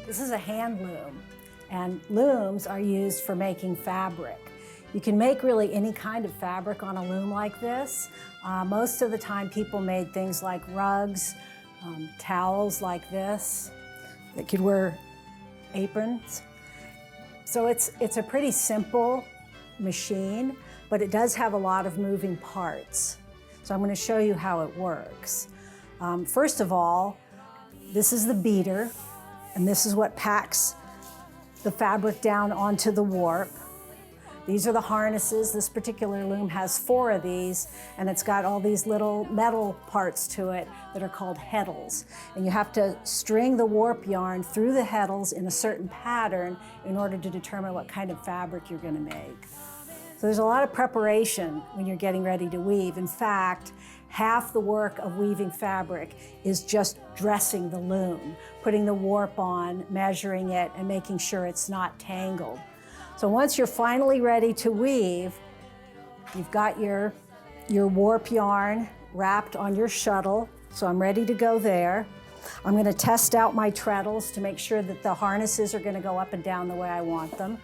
This is a hand loom, and looms are used for making fabric. You can make really any kind of fabric on a loom like this. Most of the time people made things like rugs, towels like this. They could wear aprons. So it's a pretty simple machine, but it does have a lot of moving parts. So I'm going to show you how it works. First of all, this is the beater, and this is what packs the fabric down onto the warp. These are the harnesses. This particular loom has 4 of these, and it's got all these little metal parts to it that are called heddles. And you have to string the warp yarn through the heddles in a certain pattern in order to determine what kind of fabric you're going to make. So there's a lot of preparation when you're getting ready to weave. In fact, half the work of weaving fabric is just dressing the loom, putting the warp on, measuring it, and making sure it's not tangled. So once you're finally ready to weave, you've got your warp yarn wrapped on your shuttle. So I'm ready to go there. I'm going to test out my treadles to make sure that the harnesses are going to go up and down the way I want them.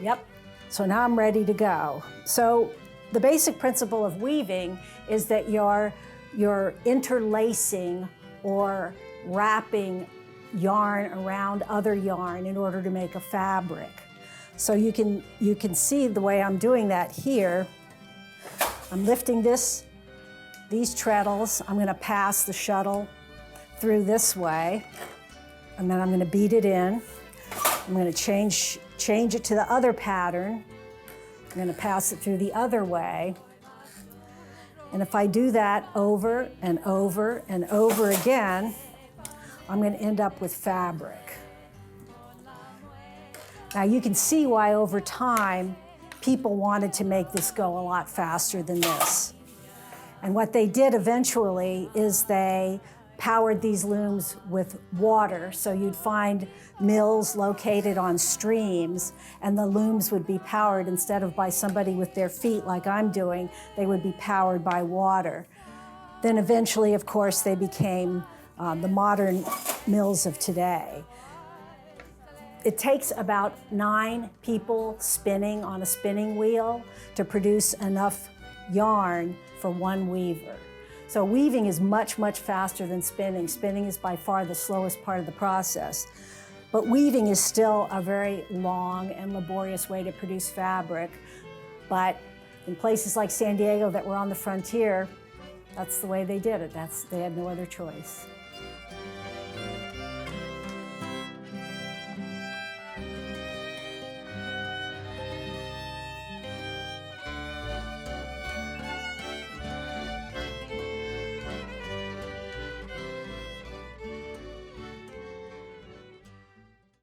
Yep, so now I'm ready to go. So the basic principle of weaving is that you're interlacing or wrapping yarn around other yarn in order to make a fabric. So you can see the way I'm doing that here. I'm lifting these treadles. I'm going to pass the shuttle through this way, and then I'm going to beat it in. I'm going to change it to the other pattern. I'm going to pass it through the other way. And if I do that over and over and over again, I'm going to end up with fabric. Now you can see why over time people wanted to make this go a lot faster than this. And what they did eventually is they powered these looms with water. So you'd find mills located on streams, and the looms would be powered instead of by somebody with their feet like I'm doing, they would be powered by water. Then eventually, of course, they became the modern mills of today. It takes about 9 people spinning on a spinning wheel to produce enough yarn for one weaver. So weaving is much, much faster than spinning. Spinning is by far the slowest part of the process. But weaving is still a very long and laborious way to produce fabric. But in places like San Diego that were on the frontier, that's the way they did it. They had no other choice.